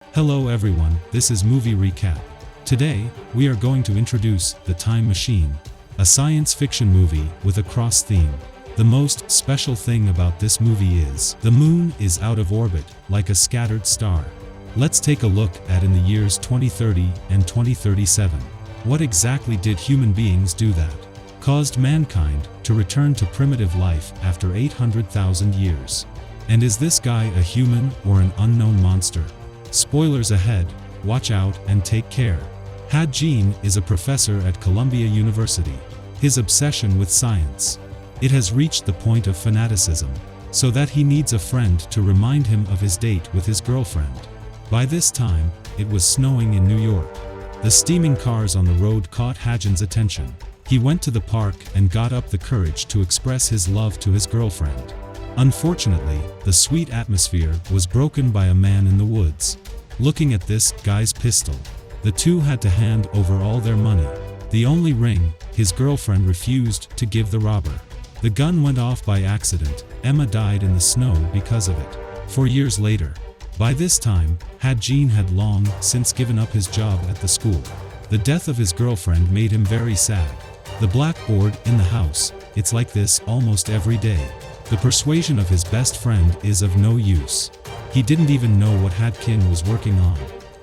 Hello everyone, this is Movie Recap. Today, we are going to introduce The Time Machine, a science fiction movie with a cross theme. The most special thing about this movie is, the moon is out of orbit, like a scattered star. Let's take a look at in the years 2030 and 2037. What exactly did human beings do that caused mankind to return to primitive life after 800,000 years? And is this guy a human or an unknown monster? Spoilers ahead, watch out and take care. Hartdegen is a professor at Columbia University. His obsession with science, it has reached the point of fanaticism, so that he needs a friend to remind him of his date with his girlfriend. By this time, it was snowing in New York. The steaming cars on the road caught Hartdegen's attention. He went to the park and got up the courage to express his love to his girlfriend. Unfortunately, the sweet atmosphere was broken by a man in the woods. Looking at this guy's pistol, the two had to hand over all their money. The only ring, his girlfriend refused to give the robber. The gun went off by accident. Emma died in the snow because of it. 4 years later. By this time, Hartdegen had long since given up his job at the school. The death of his girlfriend made him very sad. The blackboard in the house, it's like this almost every day. The persuasion of his best friend is of no use. He didn't even know what Hartdegen was working on.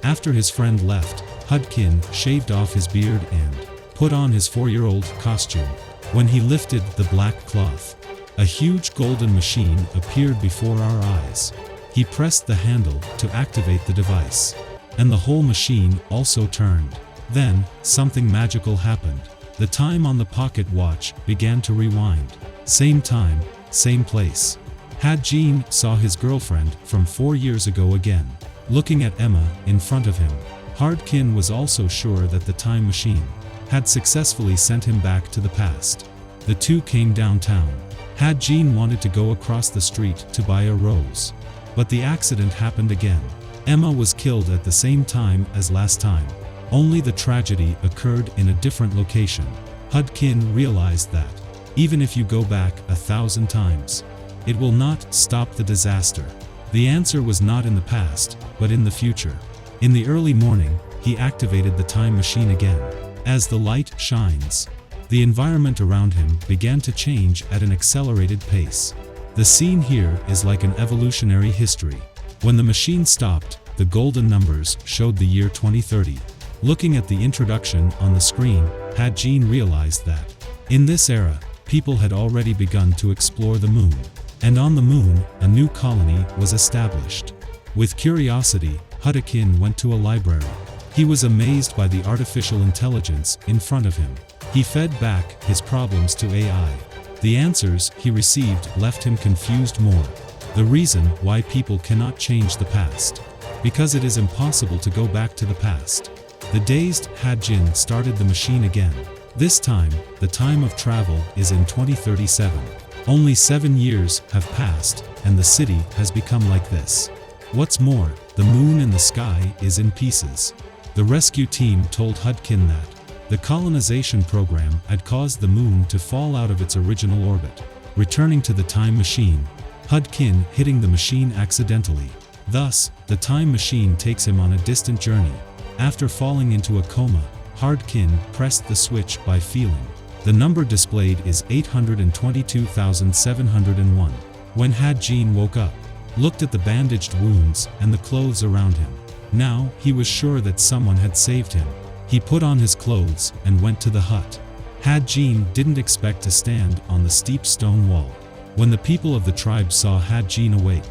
After his friend left, Hartdegen shaved off his beard and put on his 4-year-old costume. When he lifted the black cloth, a huge golden machine appeared before our eyes. He pressed the handle to activate the device, and the whole machine also turned. Then, something magical happened. The time on the pocket watch began to rewind. Same time, same place. Hartdegen saw his girlfriend from 4 years ago again, looking at Emma in front of him. Hartdegen was also sure that the time machine had successfully sent him back to the past. The two came downtown. Hartdegen wanted to go across the street to buy a rose, but the accident happened again. Emma was killed at the same time as last time, only the tragedy occurred in a different location. Hartdegen realized that even if you go back 1,000 times, it will not stop the disaster. The answer was not in the past, but in the future. In the early morning, he activated the time machine again. As the light shines, the environment around him began to change at an accelerated pace. The scene here is like an evolutionary history. When the machine stopped, the golden numbers showed the year 2030. Looking at the introduction on the screen, Hartdegen realized that in this era, people had already begun to explore the moon. And on the moon, a new colony was established. With curiosity, Hartdegen went to a library. He was amazed by the artificial intelligence in front of him. He fed back his problems to AI. The answers he received left him confused more. The reason why people cannot change the past. Because it is impossible to go back to the past. The dazed Hartdegen started the machine again. This time, the time of travel is in 2037. Only 7 years have passed, and the city has become like this. What's more, the moon in the sky is in pieces. The rescue team told Hartdegen that the colonization program had caused the moon to fall out of its original orbit. Returning to the time machine, Hartdegen hitting the machine accidentally. Thus, the time machine takes him on a distant journey. After falling into a coma, Hartdegen pressed the switch by feeling. The number displayed is 822,701. When Hartdegen woke up, looked at the bandaged wounds and the clothes around him. Now, he was sure that someone had saved him. He put on his clothes and went to the hut. Hartdegen didn't expect to stand on the steep stone wall. When the people of the tribe saw Hartdegen awake,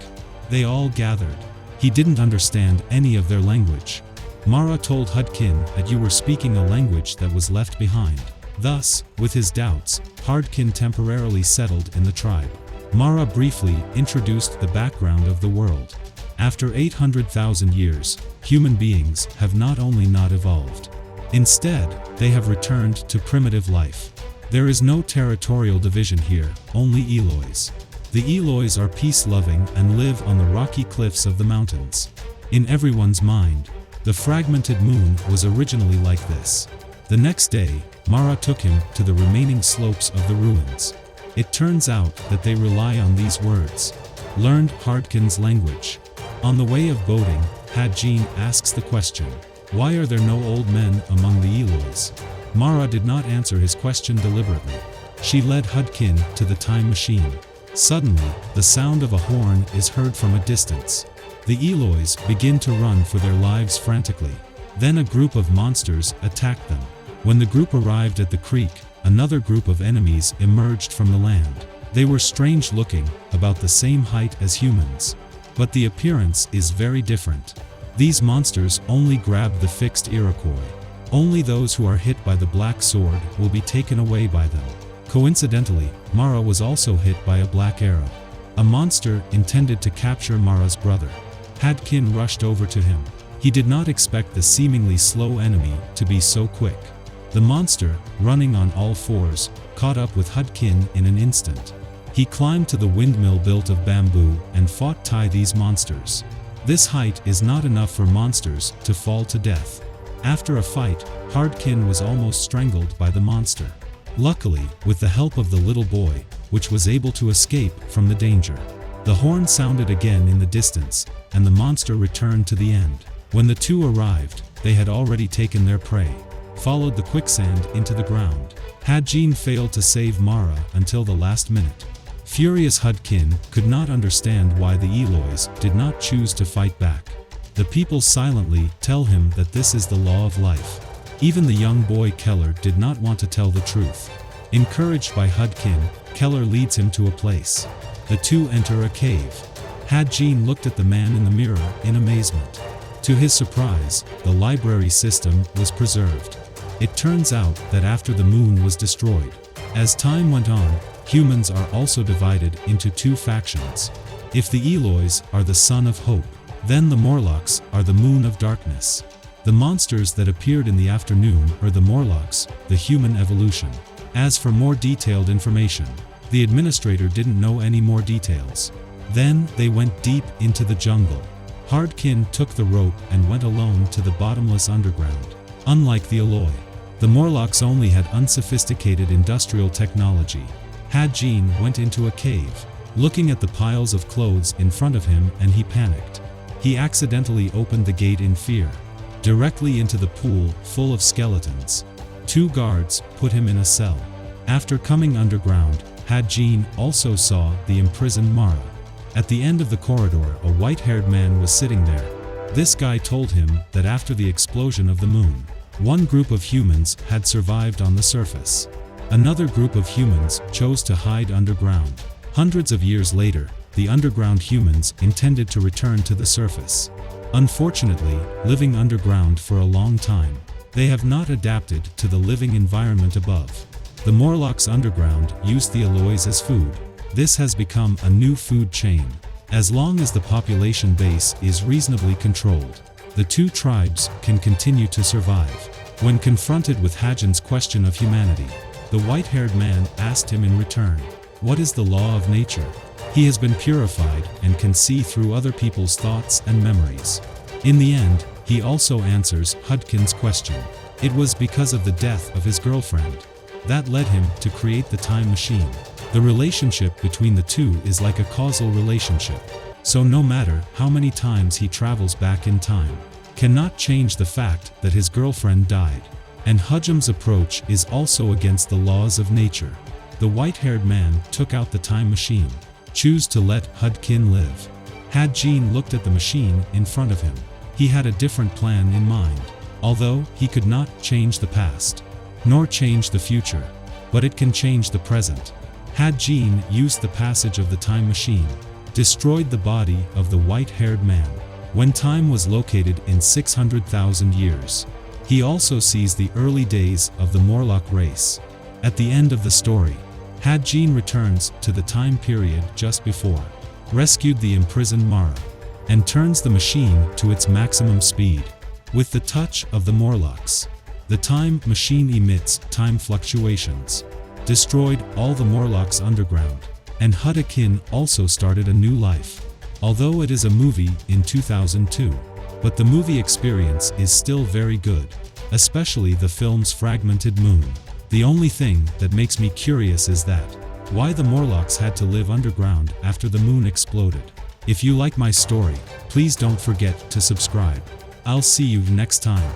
they all gathered. He didn't understand any of their language. Mara told Hartdegen that you were speaking a language that was left behind. Thus, with his doubts, Hartdegen temporarily settled in the tribe. Mara briefly introduced the background of the world. After 800,000 years, human beings have not only not evolved. Instead, they have returned to primitive life. There is no territorial division here, only Eloys. The Eloys are peace-loving and live on the rocky cliffs of the mountains. In everyone's mind, the fragmented moon was originally like this. The next day, Mara took him to the remaining slopes of the ruins. It turns out that they rely on these words. Learned Hartdegen's language. On the way of boating, Hadjin asks the question, "Why are there no old men among the Eloys?" Mara did not answer his question deliberately. She led Hudkin to the time machine. Suddenly, the sound of a horn is heard from a distance. The Eloys begin to run for their lives frantically. Then a group of monsters attacked them. When the group arrived at the creek, another group of enemies emerged from the land. They were strange looking, about the same height as humans. But the appearance is very different. These monsters only grab the fixed Iroquois. Only those who are hit by the black sword will be taken away by them. Coincidentally, Mara was also hit by a black arrow. A monster intended to capture Mara's brother. Hadkin rushed over to him. He did not expect the seemingly slow enemy to be so quick. The monster, running on all fours, caught up with Hudkin in an instant. He climbed to the windmill built of bamboo and fought these monsters. This height is not enough for monsters to fall to death. After a fight, Hardkin was almost strangled by the monster. Luckily, with the help of the little boy, which was able to escape from the danger. The horn sounded again in the distance, and the monster returned to the end. When the two arrived, they had already taken their prey, followed the quicksand into the ground. Hadjin failed to save Mara until the last minute. Furious Hudkin could not understand why the Eloys did not choose to fight back. The people silently tell him that this is the law of life. Even the young boy Keller did not want to tell the truth. Encouraged by Hudkin, Keller leads him to a place. The two enter a cave. Hadjin looked at the man in the mirror in amazement. To his surprise, the library system was preserved. It turns out that after the moon was destroyed, as time went on, humans are also divided into two factions. If the Eloys are the sun of hope, then the Morlocks are the moon of darkness. The monsters that appeared in the afternoon are the Morlocks, the human evolution. As for more detailed information, the administrator didn't know any more details. Then they went deep into the jungle. Hardkin took the rope and went alone to the bottomless underground. Unlike the Eloi, the Morlocks only had unsophisticated industrial technology. Hadjin went into a cave, looking at the piles of clothes in front of him, and he panicked. He accidentally opened the gate in fear, directly into the pool full of skeletons. Two guards put him in a cell. After coming underground, Hadjin also saw the imprisoned Mara. At the end of the corridor, a white-haired man was sitting there. This guy told him that after the explosion of the moon, one group of humans had survived on the surface. Another group of humans chose to hide underground. Hundreds of years later, the underground humans intended to return to the surface. Unfortunately, living underground for a long time, they have not adapted to the living environment above. The Morlocks underground used the Eloys as food. This has become a new food chain. As long as the population base is reasonably controlled, the two tribes can continue to survive. When confronted with Hadjin's question of humanity, the white-haired man asked him in return, "What is the law of nature?" He has been purified and can see through other people's thoughts and memories. In the end, he also answers Hudkin's question. It was because of the death of his girlfriend that led him to create the time machine. The relationship between the two is like a causal relationship. So no matter how many times he travels back in time, cannot change the fact that his girlfriend died. And Hudjim's approach is also against the laws of nature. The white-haired man took out the time machine, choose to let Hudkin live. Hadjin looked at the machine in front of him. He had a different plan in mind. Although he could not change the past, nor change the future, but it can change the present. Hadjin used the passage of the time machine, destroyed the body of the white-haired man. When time was located in 600,000 years, he also sees the early days of the Morlock race. At the end of the story, Hadjin returns to the time period just before, rescued the imprisoned Mara, and turns the machine to its maximum speed. With the touch of the Morlocks, the time machine emits time fluctuations, destroyed all the Morlocks underground, and Hudkin also started a new life. Although it is a movie in 2002, but the movie experience is still very good, especially the film's fragmented moon. The only thing that makes me curious is that, why the Morlocks had to live underground after the moon exploded. If you like my story, please don't forget to subscribe. I'll see you next time.